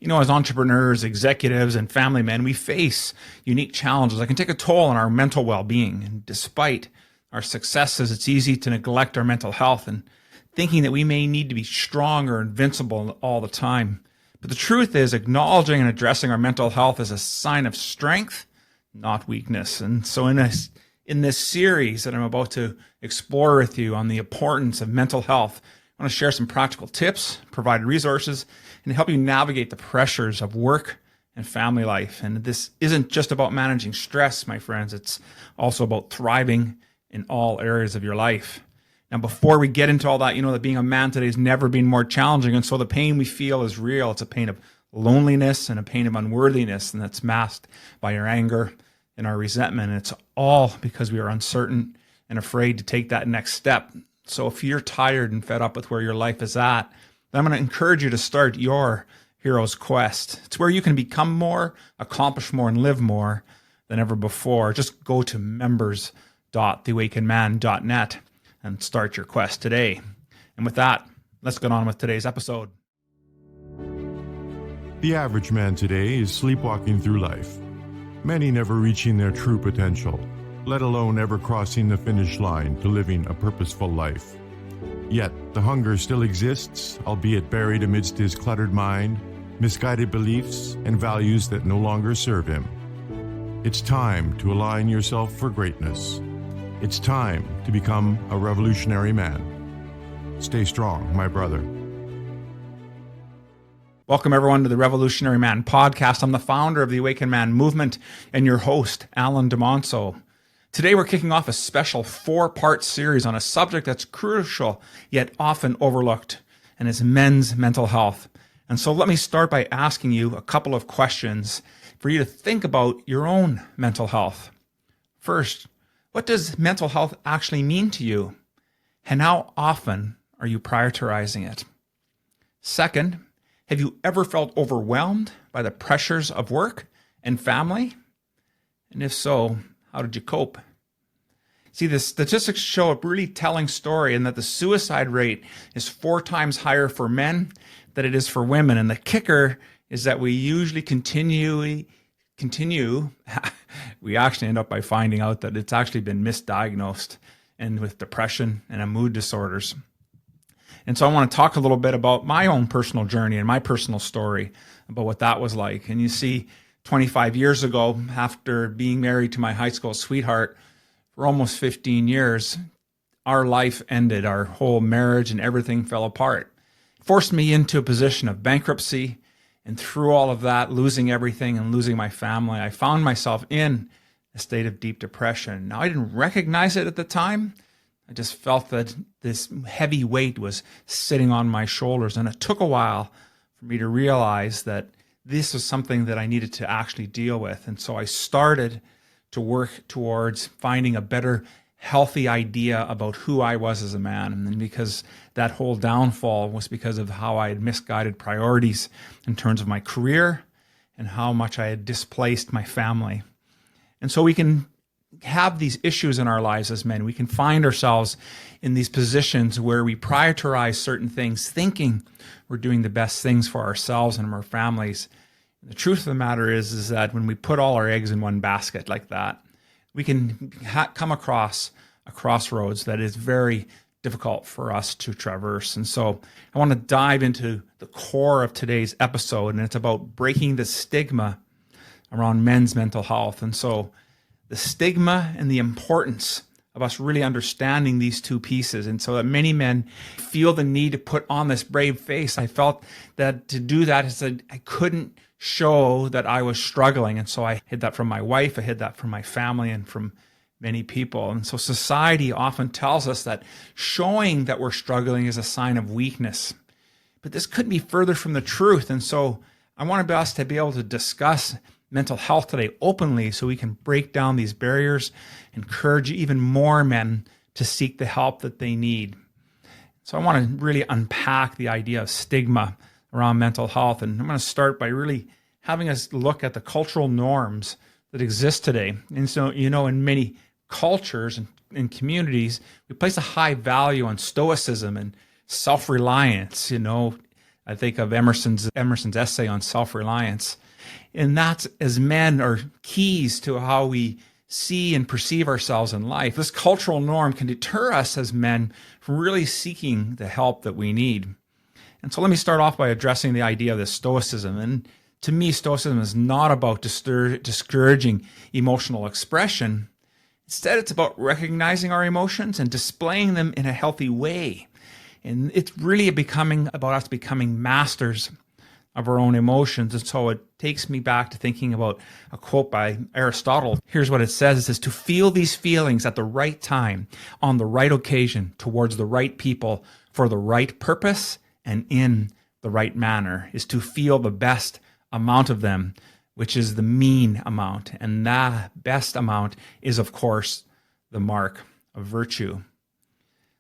As entrepreneurs, executives, and family men, we face unique challenges that can take a toll on our mental well-being. And despite our successes, it's easy to neglect our mental health and thinking that we may need to be strong or invincible all the time. But the truth is, acknowledging and addressing our mental health is a sign of strength, not weakness. And so in this series that I'm about to explore with you on the importance of mental health, I want to share some practical tips, provide resources, and help you navigate the pressures of work and family life. And this isn't just about managing stress, my friends. It's also about thriving in all areas of your life. Now, before we get into all that, that being a man today has never been more challenging. And so the pain we feel is real. It's a pain of loneliness and a pain of unworthiness, and that's masked by our anger and our resentment. And it's all because we are uncertain and afraid to take that next step. So if you're tired and fed up with where your life is at, then I'm going to encourage you to start your hero's quest. It's where you can become more, accomplish more, and live more than ever before. Just go to members.theawakenedman.net and start your quest today. And with that, let's get on with today's episode. The average man today is sleepwalking through life, many never reaching their true potential, let alone ever crossing the finish line to living a purposeful life. Yet, the hunger still exists, albeit buried amidst his cluttered mind, misguided beliefs, and values that no longer serve him. It's time to align yourself for greatness. It's time to become a revolutionary man. Stay strong, my brother. Welcome, everyone, to the Revolutionary Man podcast. I'm the founder of the Awakened Man movement and your host, Alan DeMonso. Today, we're kicking off a special 4-part series on a subject that's crucial yet often overlooked, and is men's mental health. And so let me start by asking you a couple of questions for you to think about your own mental health. First, what does mental health actually mean to you? And how often are you prioritizing it? Second, have you ever felt overwhelmed by the pressures of work and family? And if so, how did you cope? See, the statistics show a really telling story in that the suicide rate is 4 times higher for men than it is for women. And the kicker is that we usually continue, we actually end up by finding out that it's actually been misdiagnosed and with depression and mood disorders. And so I want to talk a little bit about my own personal journey and my personal story about what that was like. And you see, 25 years ago, after being married to my high school sweetheart for almost 15 years, our life ended. Our whole marriage and everything fell apart. It forced me into a position of bankruptcy. And through all of that, losing everything and losing my family, I found myself in a state of deep depression. Now, I didn't recognize it at the time. I just felt that this heavy weight was sitting on my shoulders. And it took a while for me to realize that this was something that I needed to actually deal with. And so I started to work towards finding a better, healthy idea about who I was as a man. And because that whole downfall was because of how I had misguided priorities in terms of my career and how much I had displaced my family. And so we can have these issues in our lives as men. We can find ourselves in these positions where we prioritize certain things, thinking we're doing the best things for ourselves and our families. And the truth of the matter is that when we put all our eggs in one basket like that, we can come across a crossroads that is very difficult for us to traverse. And so I want to dive into the core of today's episode, and it's about breaking the stigma around men's mental health. And so the stigma and the importance of us really understanding these two pieces. And so that many men feel the need to put on this brave face. I felt that to do that is that I couldn't show that I was struggling. And so I hid that from my wife. I hid that from my family and from many people. And so society often tells us that showing that we're struggling is a sign of weakness. But this couldn't be further from the truth. And so I want us to be able to discuss mental health today openly so we can break down these barriers, encourage even more men to seek the help that they need. So I want to really unpack the idea of stigma around mental health. And I'm going to start by really having us look at the cultural norms that exist today. And so, in many cultures and communities, we place a high value on stoicism and self-reliance, I think of Emerson's essay on self-reliance. And that's, as men, are keys to how we see and perceive ourselves in life. This cultural norm can deter us as men from really seeking the help that we need. And so let me start off by addressing the idea of this Stoicism. And to me, Stoicism is not about discouraging emotional expression. Instead, it's about recognizing our emotions and displaying them in a healthy way. And it's really about us becoming masters of our own emotions. And so it takes me back to thinking about a quote by Aristotle. Here's what it says. It says, "To feel these feelings at the right time, on the right occasion, towards the right people, for the right purpose, and in the right manner, is to feel the best amount of them, which is the mean amount." And the best amount is, of course, the mark of virtue.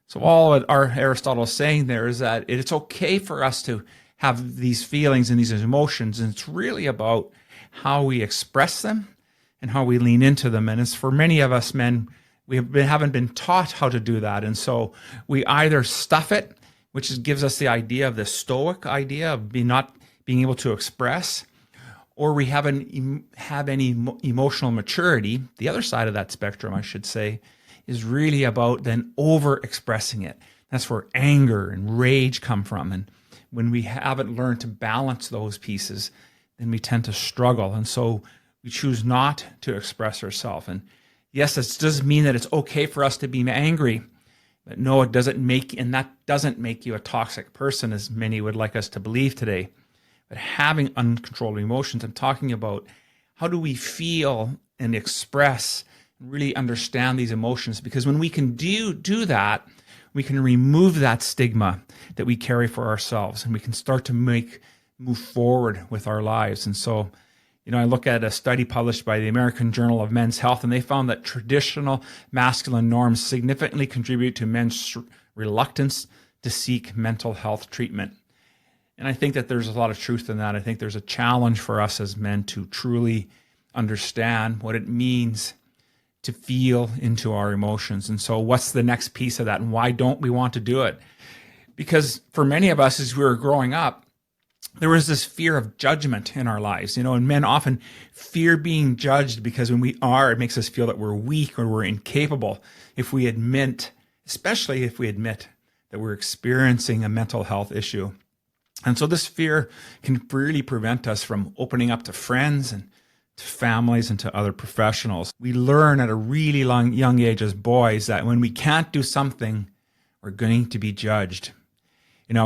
So all that Aristotle is saying there is that it's okay for us to have these feelings and these emotions, and it's really about how we express them and how we lean into them. And it's for many of us men, haven't been taught how to do that. And so we either stuff it, which gives us the idea of the Stoic idea of not being able to express, or we haven't have any emotional maturity. The other side of that spectrum, I should say, is really about then over-expressing it. That's where anger and rage come from. And when we haven't learned to balance those pieces, then we tend to struggle. And so we choose not to express ourselves. And yes, this doesn't mean that it's okay for us to be angry. But no, it doesn't that doesn't make you a toxic person, as many would like us to believe today. But having uncontrolled emotions, I'm talking about how do we feel and express and really understand these emotions, because when we can do that, we can remove that stigma that we carry for ourselves, and we can start to move forward with our lives. And so, I look at a study published by the American Journal of Men's Health, and they found that traditional masculine norms significantly contribute to men's reluctance to seek mental health treatment. And I think that there's a lot of truth in that. I think there's a challenge for us as men to truly understand what it means to feel into our emotions. And so what's the next piece of that, and why don't we want to do it? Because for many of us, as we were growing up, there was this fear of judgment in our lives, and men often fear being judged because when we are, it makes us feel that we're weak or we're incapable especially if we admit that we're experiencing a mental health issue. And so this fear can really prevent us from opening up to friends and to families and to other professionals. We learn at a really young age as boys that when we can't do something, we're going to be judged.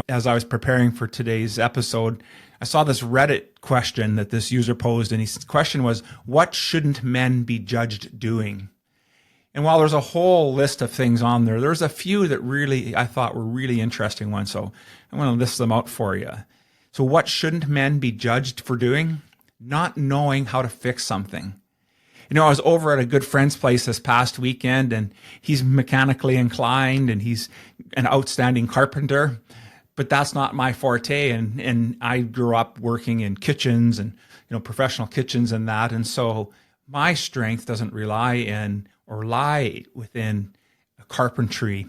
As I was preparing for today's episode, I saw this Reddit question that this user posed, and his question was, what shouldn't men be judged doing? And while there's a whole list of things on there's a few that really I thought were really interesting ones. So I want to list them out for you. So what shouldn't men be judged for doing? Not knowing how to fix something. I was over at a good friend's place this past weekend, and he's mechanically inclined, and he's an outstanding carpenter. But that's not my forte, and I grew up working in kitchens and professional kitchens and that, and so my strength doesn't lie within carpentry,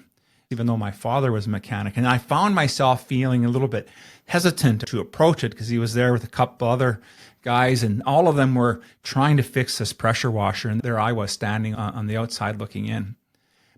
even though my father was a mechanic. And I found myself feeling a little bit hesitant to approach it because he was there with a couple other guys, and all of them were trying to fix this pressure washer, and there I was standing on the outside looking in.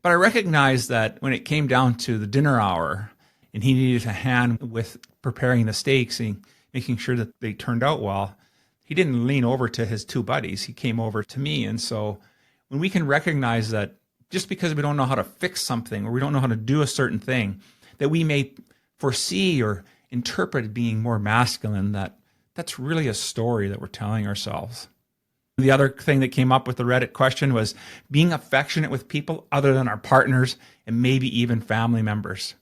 But I recognized that when it came down to the dinner hour, and he needed a hand with preparing the steaks and making sure that they turned out well, he didn't lean over to his two buddies. He came over to me. And so when we can recognize that just because we don't know how to fix something or we don't know how to do a certain thing, that we may foresee or interpret being more masculine, that's really a story that we're telling ourselves. The other thing that came up with the Reddit question was being affectionate with people other than our partners and maybe even family members.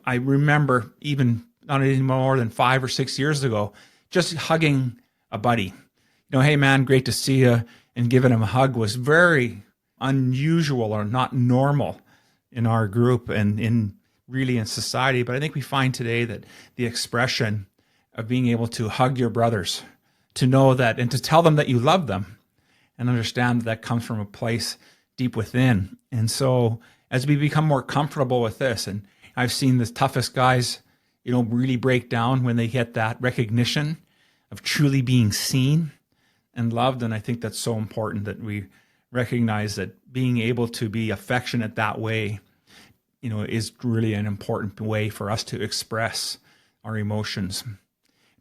I remember even not any more than 5 or 6 years ago, just hugging a buddy. Hey man, great to see you, and giving him a hug was very unusual or not normal in our group and in society. But I think we find today that the expression of being able to hug your brothers, to know that and to tell them that you love them and understand that comes from a place deep within. And so as we become more comfortable with this, and I've seen the toughest guys really break down when they get that recognition of truly being seen and loved. And I think that's so important that we recognize that being able to be affectionate that way, is really an important way for us to express our emotions.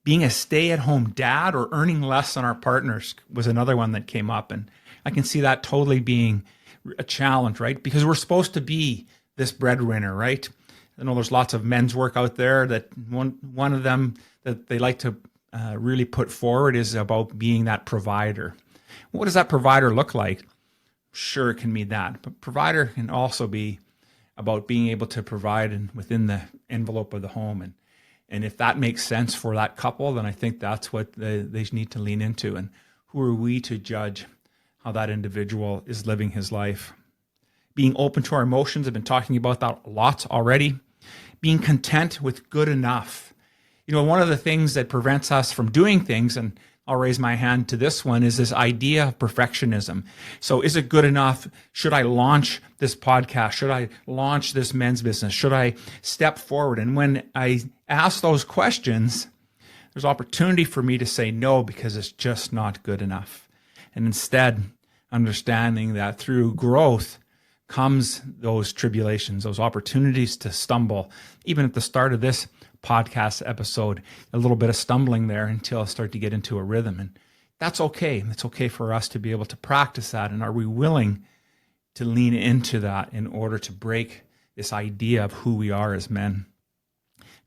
Being a stay-at-home dad or earning less than our partners was another one that came up. And I can see that totally being a challenge, right? Because we're supposed to be this breadwinner, right? I know there's lots of men's work out there that one of them that they like to really put forward is about being that provider. What does that provider look like? Sure, it can mean that, but provider can also be about being able to provide within the envelope of the home. And if that makes sense for that couple, then I think that's what they need to lean into. And who are we to judge how that individual is living his life? Being open to our emotions, I've been talking about that a lot already. Being content with good enough. One of the things that prevents us from doing things, and I'll raise my hand to this one, is this idea of perfectionism. So is it good enough? Should I launch this podcast? Should I launch this men's business? Should I step forward? And when I ask those questions, there's opportunity for me to say no, because it's just not good enough. And instead, understanding that through growth comes those tribulations, those opportunities to stumble. Even at the start of this podcast episode, a little bit of stumbling there until I start to get into a rhythm. And that's okay. It's okay for us to be able to practice that. And are we willing to lean into that in order to break this idea of who we are as men?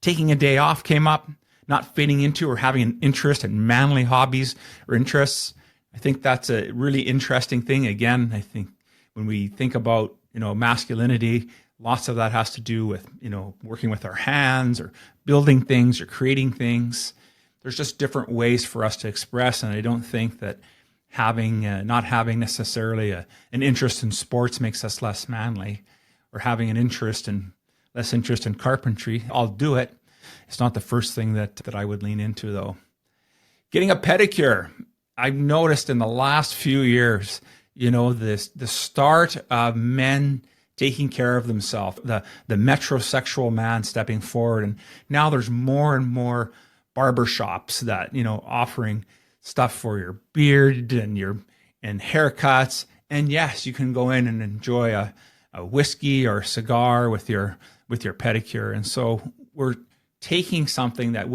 Taking a day off came up, not fitting into or having an interest in manly hobbies or interests. I think that's a really interesting thing. Again, I think when we think about, masculinity, lots of that has to do with, working with our hands or building things or creating things. There's just different ways for us to express. And I don't think that not having necessarily an interest in sports makes us less manly, or having less interest in carpentry. I'll do it. It's not the first thing that I would lean into, though. Getting a pedicure. I've noticed in the last few years, the start of men taking care of themselves, the metrosexual man stepping forward. And now there's more and more barbershops that, offering stuff for your beard and haircuts. And yes, you can go in and enjoy a whiskey or a cigar with your pedicure. And so we're taking something that you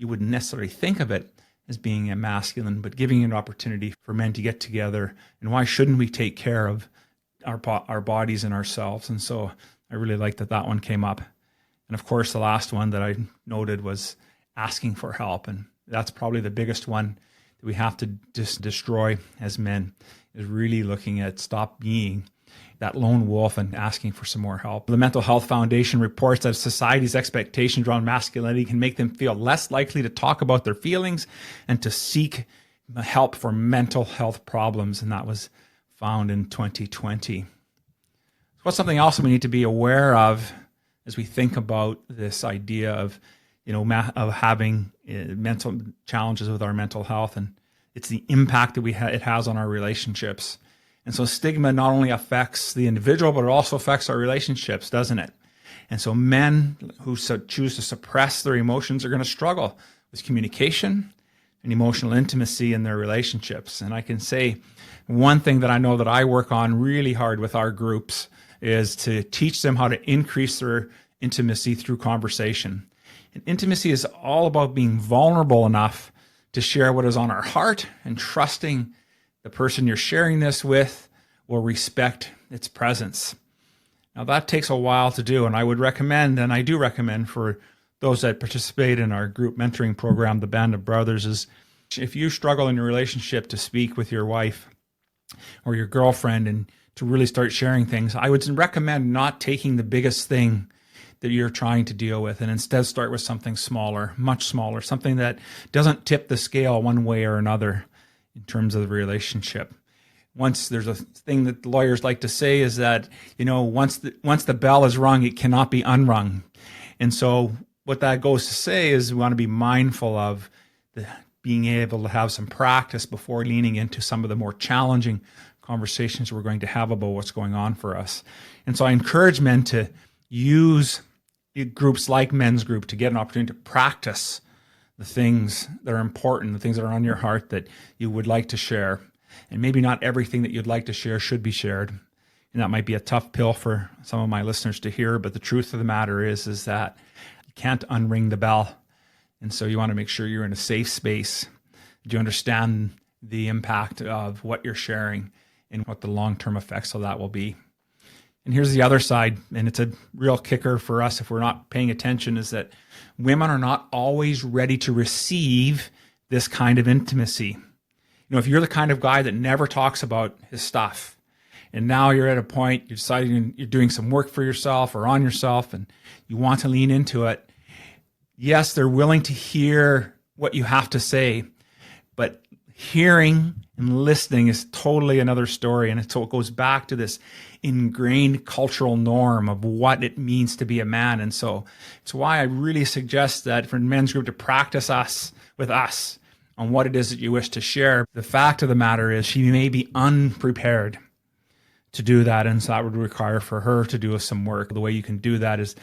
wouldn't necessarily think of it as being a masculine, but giving an opportunity for men to get together. And why shouldn't we take care of our bodies and ourselves? And so I really like that one came up. And of course, the last one that I noted was asking for help. And that's probably the biggest one that we have to just destroy as men, is really looking at stop being that lone wolf and asking for some more help. The Mental Health Foundation reports that society's expectations around masculinity can make them feel less likely to talk about their feelings and to seek help for mental health problems. And that was found in 2020. So what's something else we need to be aware of as we think about this idea of, of having mental challenges with our mental health? And it's the impact that it has on our relationships. And so stigma not only affects the individual, but it also affects our relationships, doesn't it? And so men who choose to suppress their emotions are going to struggle with communication and emotional intimacy in their relationships. And I can say one thing that I know that I work on really hard with our groups is to teach them how to increase their intimacy through conversation. And intimacy is all about being vulnerable enough to share what is on our heart and trusting the person you're sharing this with will respect its presence. Now that takes a while to do, and I would recommend, and I do recommend for those that participate in our group mentoring program, the Band of Brothers, is if you struggle in your relationship to speak with your wife or your girlfriend and to really start sharing things, I would recommend not taking the biggest thing that you're trying to deal with and instead start with something smaller, much smaller, something that doesn't tip the scale one way or another in terms of the relationship. Once there's a thing that lawyers like to say is that, once the bell is rung, it cannot be unrung. And so what that goes to say is we want to be mindful of being able to have some practice before leaning into some of the more challenging conversations we're going to have about what's going on for us. And so I encourage men to use groups like men's group to get an opportunity to practice the things that are important, the things that are on your heart that you would like to share. And maybe not everything that you'd like to share should be shared. And that might be a tough pill for some of my listeners to hear, but the truth of the matter is that you can't unring the bell. And so you want to make sure you're in a safe space. Do you understand the impact of what you're sharing and what the long-term effects of that will be? And here's the other side, and it's a real kicker for us if we're not paying attention, is that women are not always ready to receive this kind of intimacy. If you're the kind of guy that never talks about his stuff, and now you're at a point, you're deciding you're doing some work for yourself or on yourself, and you want to lean into it, yes, they're willing to hear what you have to say, but hearing and listening is totally another story. And so it goes back to this ingrained cultural norm of what it means to be a man. And so it's why I really suggest that for men's group to practice with us on what it is that you wish to share. The fact of the matter is she may be unprepared to do that. And so that would require for her to do some work. The way you can do that is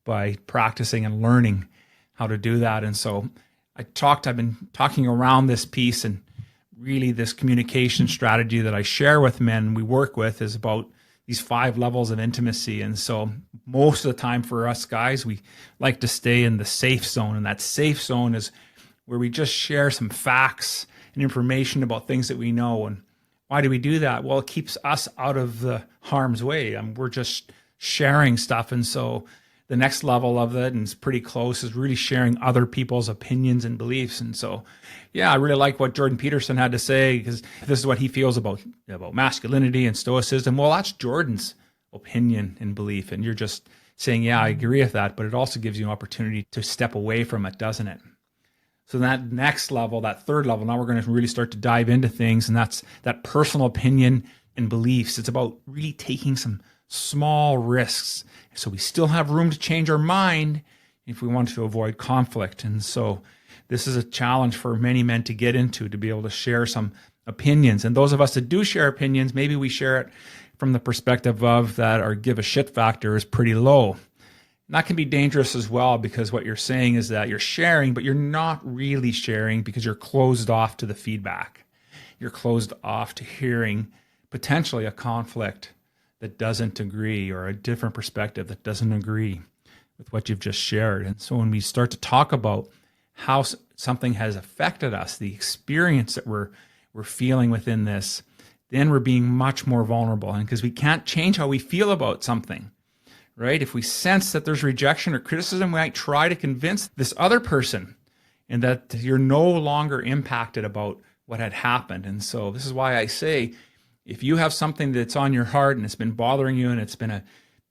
by practicing and learning how to do that. And so I've been talking around this piece, and really this communication strategy that I share with men we work with is about these 5 levels of intimacy. And so most of the time for us guys, we like to stay in the safe zone. And that safe zone is where we just share some facts and information about things that we know. And why do we do that? Well, it keeps us out of the harm's way. We're just sharing stuff. And so the next level of it, and it's pretty close, is really sharing other people's opinions and beliefs. And so, yeah, I really like what Jordan Peterson had to say, because this is what he feels about masculinity and Stoicism. Well, that's Jordan's opinion and belief. And you're just saying, yeah, I agree with that. But it also gives you an opportunity to step away from it, doesn't it? So that next level, that third level, now we're going to really start to dive into things. And that's that personal opinion and beliefs. It's about really taking some small risks, so we still have room to change our mind if we want to avoid conflict. And so this is a challenge for many men to get into, to be able to share some opinions. And those of us that do share opinions, maybe we share it from the perspective of that our give a shit factor is pretty low. And that can be dangerous as well, because what you're saying is that you're sharing, but you're not really sharing because you're closed off to the feedback. You're closed off to hearing potentially a conflict that doesn't agree, or a different perspective that doesn't agree with what you've just shared. And so when we start to talk about how something has affected us, the experience that we're feeling within this, then we're being much more vulnerable. And because we can't change how we feel about something, right? If we sense that there's rejection or criticism, we might try to convince this other person and that you're no longer impacted about what had happened. And so this is why I say, if you have something that's on your heart and it's been bothering you and it's been a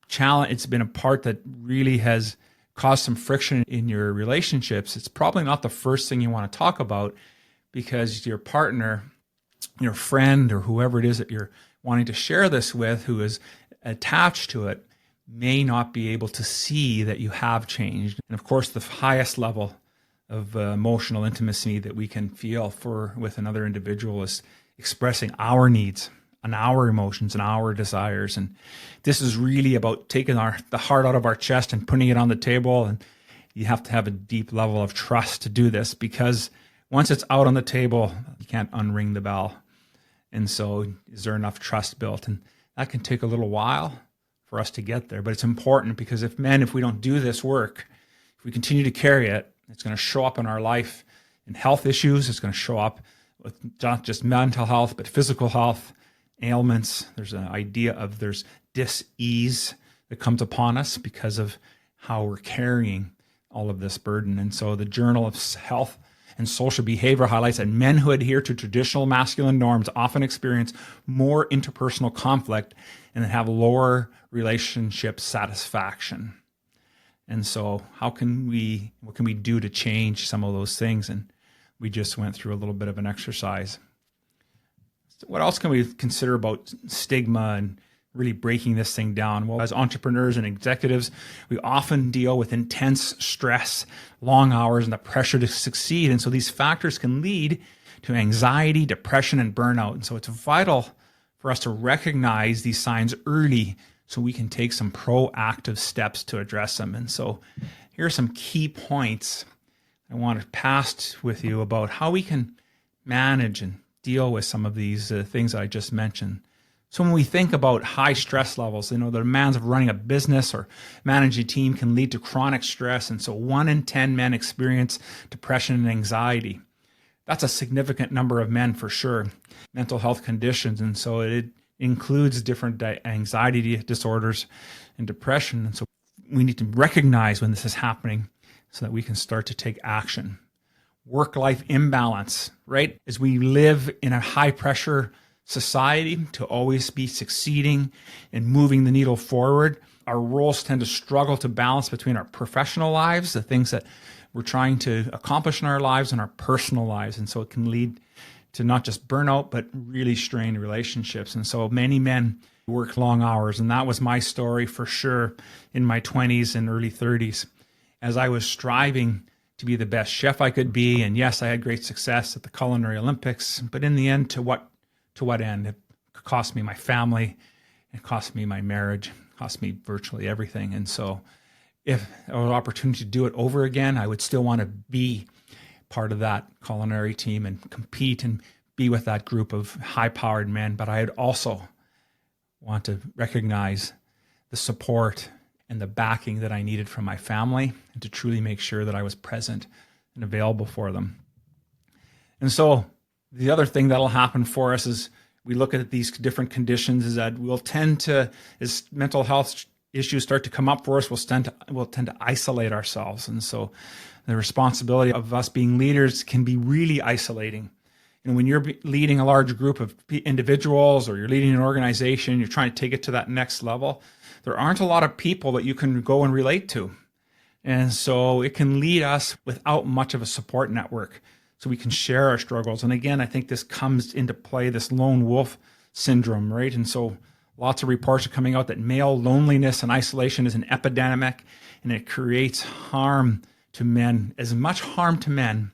challenge, it's been a part that really has caused some friction in your relationships, it's probably not the first thing you want to talk about, because your partner, your friend, or whoever it is that you're wanting to share this with, who is attached to it, may not be able to see that you have changed. And of course, the highest level of emotional intimacy that we can feel with another individual is expressing our needs and our emotions and our desires. And this is really about taking the heart out of our chest and putting it on the table. And you have to have a deep level of trust to do this, because once it's out on the table, you can't unring the bell. And so is there enough trust built? And that can take a little while for us to get there. But it's important, because if we don't do this work, if we continue to carry it, it's going to show up in our life in health issues. It's going to show up with not just mental health, but physical health, ailments. There's an idea of there's dis-ease that comes upon us because of how we're carrying all of this burden. And so the Journal of Health and Social Behavior highlights that men who adhere to traditional masculine norms often experience more interpersonal conflict and have lower relationship satisfaction. And so what can we do to change some of those things? And we just went through a little bit of an exercise. What else can we consider about stigma and really breaking this thing down? Well, as entrepreneurs and executives, we often deal with intense stress, long hours, and the pressure to succeed. And so these factors can lead to anxiety, depression, and burnout. And so it's vital for us to recognize these signs early so we can take some proactive steps to address them. And so here are some key points I want to pass with you about how we can manage and deal with some of these things that I just mentioned. So when we think about high stress levels, the demands of running a business or managing a team can lead to chronic stress. And so 1 in 10 men experience depression and anxiety. That's a significant number of men for sure. Mental health conditions. And so it includes different anxiety disorders and depression. And so we need to recognize when this is happening so that we can start to take action. Work-life imbalance, right? As we live in a high-pressure society to always be succeeding and moving the needle forward, our roles tend to struggle to balance between our professional lives, the things that we're trying to accomplish in our lives, and our personal lives. And so it can lead to not just burnout, but really strained relationships. And so many men work long hours. And that was my story for sure in my 20s and early 30s, as I was striving to be the best chef I could be. And yes, I had great success at the Culinary Olympics, but in the end, to what end? It cost me my family, it cost me my marriage, it cost me virtually everything. And so if there was an opportunity to do it over again, I would still want to be part of that culinary team and compete and be with that group of high-powered men. But I'd also want to recognize the support and the backing that I needed from my family, and to truly make sure that I was present and available for them. And so the other thing that'll happen for us is we look at these different conditions is that we'll tend to, as mental health issues start to come up for us, we'll tend to isolate ourselves. And so the responsibility of us being leaders can be really isolating. And when you're leading a large group of individuals, or you're leading an organization, you're trying to take it to that next level, there aren't a lot of people that you can go and relate to. And so it can lead us without much of a support network, so we can share our struggles. And again, I think this comes into play, this lone wolf syndrome, right? And so lots of reports are coming out that male loneliness and isolation is an epidemic, and it creates harm to men, as much harm to men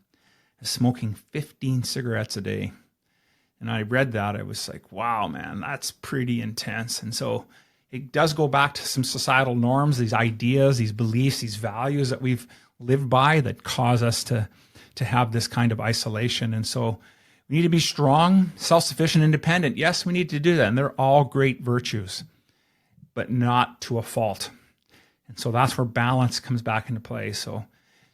as smoking 15 cigarettes a day. And I read that, I was like, wow, man, that's pretty intense. And so it does go back to some societal norms, these ideas, these beliefs, these values that we've lived by that cause us to have this kind of isolation. And so we need to be strong, self-sufficient, independent. Yes, we need to do that. And they're all great virtues, but not to a fault. And so that's where balance comes back into play. So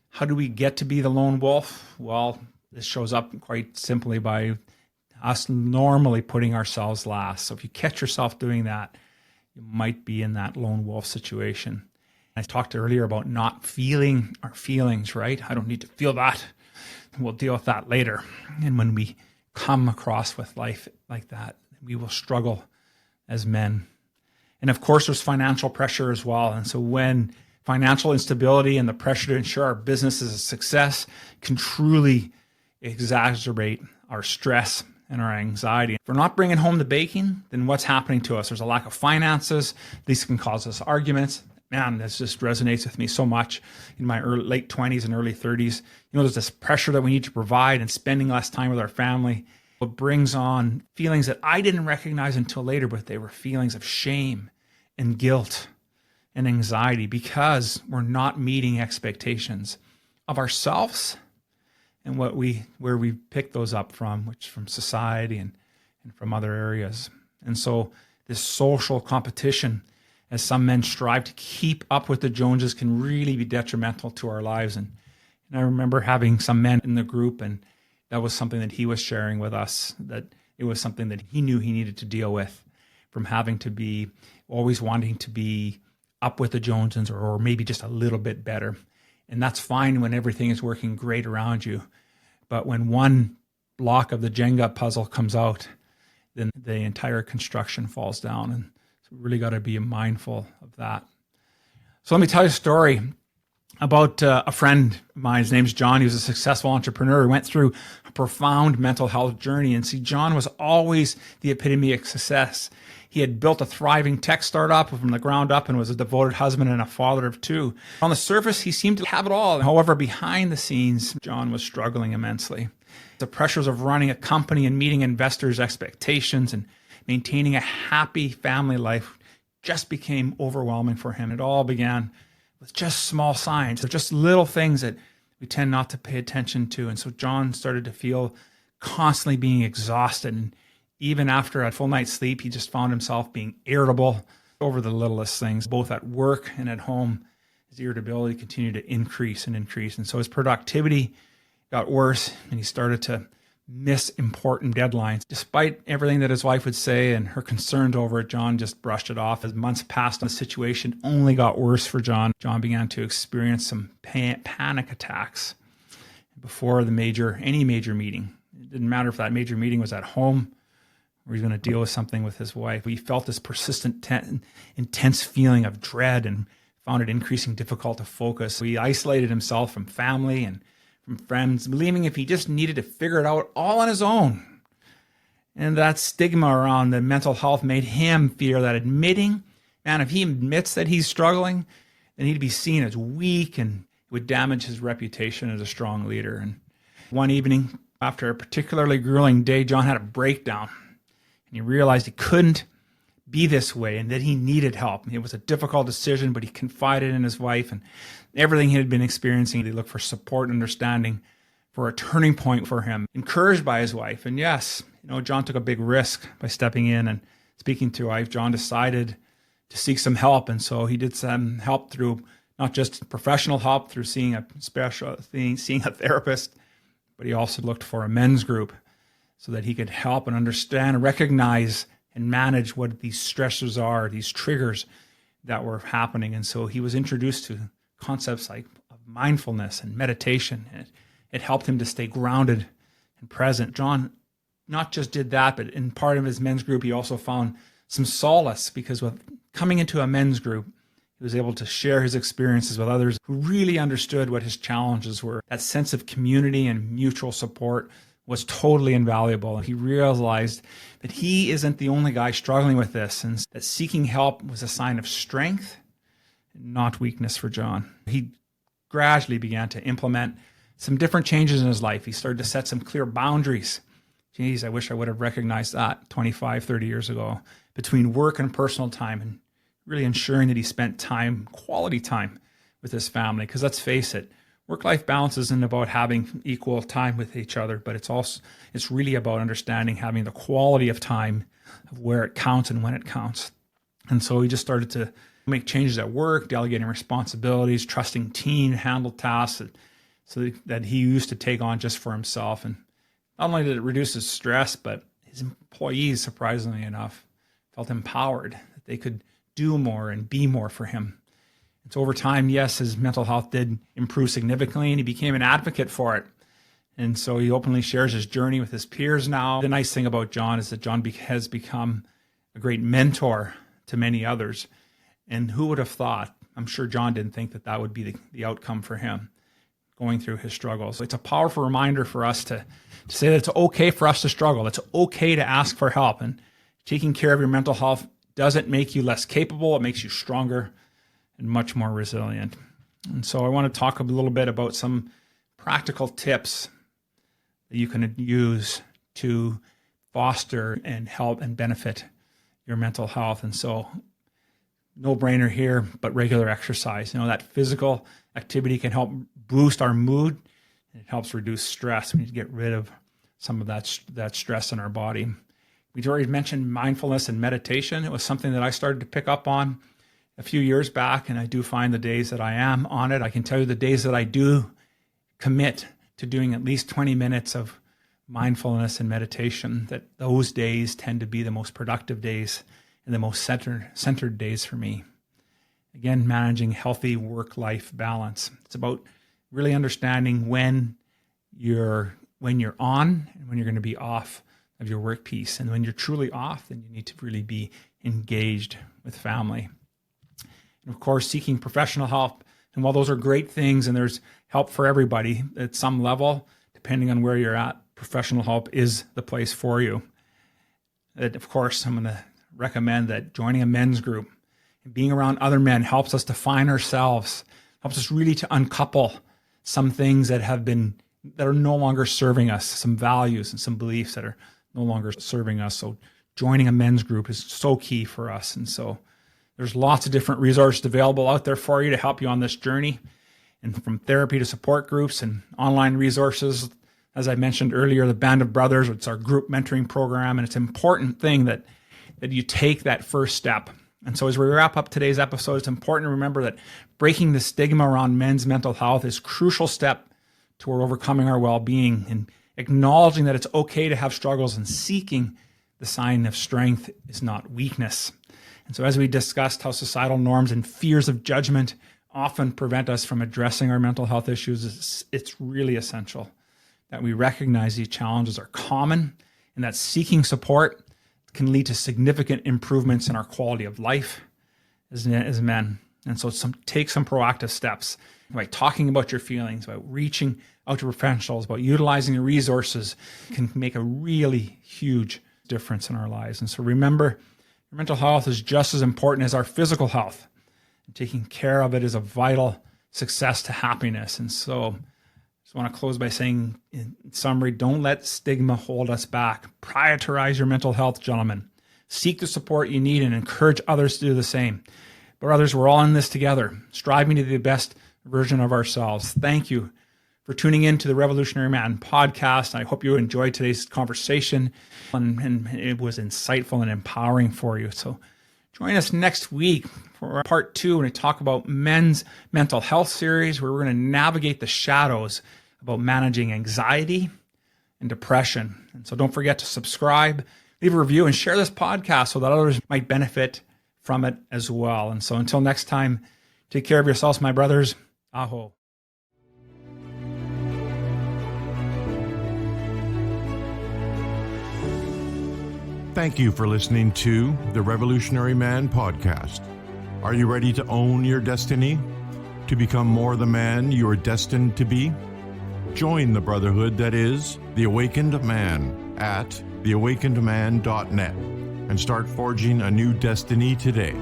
how do we get to be the lone wolf? Well, this shows up quite simply by us normally putting ourselves last. So if you catch yourself doing that, you might be in that lone wolf situation. I talked earlier about not feeling our feelings, right? I don't need to feel that. We'll deal with that later. And when we come across with life like that, we will struggle as men. And of course, there's financial pressure as well. And so when financial instability and the pressure to ensure our business is a success can truly exacerbate our stress and our anxiety. If we're not bringing home the bacon, then what's happening to us? There's a lack of finances. These can cause us arguments. Man, this just resonates with me so much in my late 20s and early 30s. There's this pressure that we need to provide and spending less time with our family. It brings on feelings that I didn't recognize until later, but they were feelings of shame and guilt and anxiety because we're not meeting expectations of ourselves and where we pick those up from, which from society and from other areas. And so this social competition, as some men strive to keep up with the Joneses, can really be detrimental to our lives. And I remember having some men in the group, and that was something that he was sharing with us, that it was something that he knew he needed to deal with, from having to be always wanting to be up with the Joneses or maybe just a little bit better. And that's fine when everything is working great around you. But when one block of the Jenga puzzle comes out, then the entire construction falls down. And so we really got to be mindful of that. So let me tell you a story about a friend of mine. His name's John. He was a successful entrepreneur. He went through a profound mental health journey. And see, John was always the epitome of success. He had built a thriving tech startup from the ground up and was a devoted husband and a father of two. On the surface, he seemed to have it all. However, behind the scenes, John was struggling immensely. The pressures of running a company and meeting investors' expectations and maintaining a happy family life just became overwhelming for him. It all began with just small signs. They're just little things that we tend not to pay attention to. And so John started to feel constantly being exhausted. And even after a full night's sleep, he just found himself being irritable over the littlest things, both at work and at home. His irritability continued to increase and increase. And so his productivity got worse, and he started to miss important deadlines. Despite everything that his wife would say and her concerns over it, John just brushed it off. As months passed, the situation only got worse for John. John began to experience some panic attacks before any major meeting. It didn't matter if that major meeting was at home or he was going to deal with something with his wife. He felt this persistent, intense feeling of dread and found it increasingly difficult to focus. He isolated himself from family and from friends, believing if he just needed to figure it out all on his own. And that stigma around the mental health made him fear that if he admits that he's struggling, then he'd be seen as weak and it would damage his reputation as a strong leader. And one evening, after a particularly grueling day, John had a breakdown and he realized he couldn't be this way and that he needed help. It was a difficult decision, but he confided in his wife and everything he had been experiencing. He looked for support and understanding for a turning point for him, encouraged by his wife. And yes, John took a big risk by stepping in and speaking to his wife. John decided to seek some help. And so he did some help through not just professional help through seeing a therapist, but he also looked for a men's group so that he could help and understand and recognize and manage what these stressors are, these triggers that were happening. And so he was introduced to concepts like mindfulness and meditation. And it helped him to stay grounded and present. John not just did that, but in part of his men's group, he also found some solace because with coming into a men's group, he was able to share his experiences with others who really understood what his challenges were. That sense of community and mutual support was totally invaluable. He realized that he isn't the only guy struggling with this and that seeking help was a sign of strength, not weakness for John. He gradually began to implement some different changes in his life. He started to set some clear boundaries. Geez, I wish I would have recognized that 25, 30 years ago between work and personal time and really ensuring that he spent quality time with his family. Because let's face it, work-life balance isn't about having equal time with each other, but it's really about understanding having the quality of time of where it counts and when it counts. And so he just started to make changes at work, delegating responsibilities, trusting team, handle tasks so that he used to take on just for himself. And not only did it reduce his stress, but his employees, surprisingly enough, felt empowered that they could do more and be more for him. So over time, yes, his mental health did improve significantly, and he became an advocate for it. And so he openly shares his journey with his peers now. The nice thing about John is that John has become a great mentor to many others. And who would have thought? I'm sure John didn't think that would be the outcome for him going through his struggles. So it's a powerful reminder for us to say that it's okay for us to struggle. It's okay to ask for help. And taking care of your mental health doesn't make you less capable. It makes you stronger and much more resilient. And so I want to talk a little bit about some practical tips that you can use to foster and help and benefit your mental health. And so no brainer here, but regular exercise. That physical activity can help boost our mood. And it helps reduce stress. We need to get rid of some of that stress in our body. We already mentioned mindfulness and meditation. It was something that I started to pick up on a few years back, and I do find the days that I am on it. I can tell you the days that I do commit to doing at least 20 minutes of mindfulness and meditation, that those days tend to be the most productive days and the most centered days for me. Again, managing healthy work-life balance. It's about really understanding when you're on and when you're going to be off of your work piece. And when you're truly off, then you need to really be engaged with family. And of course, seeking professional help. And while those are great things and there's help for everybody at some level, depending on where you're at, professional help is the place for you. And of course, I'm going to recommend that joining a men's group and being around other men helps us to find ourselves, helps us really to uncouple some things that are no longer serving us, some values and some beliefs that are no longer serving us. So joining a men's group is so key for us. And so There's lots of different resources available out there for you to help you on this journey. And from therapy to support groups and online resources, as I mentioned earlier, the Band of Brothers, it's our group mentoring program. And it's an important thing that you take that first step. And so as we wrap up today's episode, it's important to remember that breaking the stigma around men's mental health is a crucial step toward overcoming our well-being and acknowledging that it's okay to have struggles and seeking the sign of strength is not weakness. And so as we discussed how societal norms and fears of judgment often prevent us from addressing our mental health issues, it's really essential that we recognize these challenges are common and that seeking support can lead to significant improvements in our quality of life as men. And so take some proactive steps by talking about your feelings, by reaching out to professionals, about utilizing the resources can make a really huge difference in our lives. And so remember, your mental health is just as important as our physical health. And taking care of it is a vital success to happiness. And so I just want to close by saying, in summary, don't let stigma hold us back. Prioritize your mental health, gentlemen. Seek the support you need and encourage others to do the same. Brothers, we're all in this together, striving to be the best version of ourselves. Thank you for tuning in to the Revolutionary Man podcast. I hope you enjoyed today's conversation and it was insightful and empowering for you. So join us next week for part 2 when we talk about men's mental health series, where we're going to navigate the shadows about managing anxiety and depression. And so don't forget to subscribe, leave a review, and share this podcast so that others might benefit from it as well. And so until next time, take care of yourselves, my brothers. Aho. Thank you for listening to the Revolutionary Man podcast. Are you ready to own your destiny? To become more the man you are destined to be? Join the brotherhood that is The Awakened Man at theawakenedman.net and start forging a new destiny today.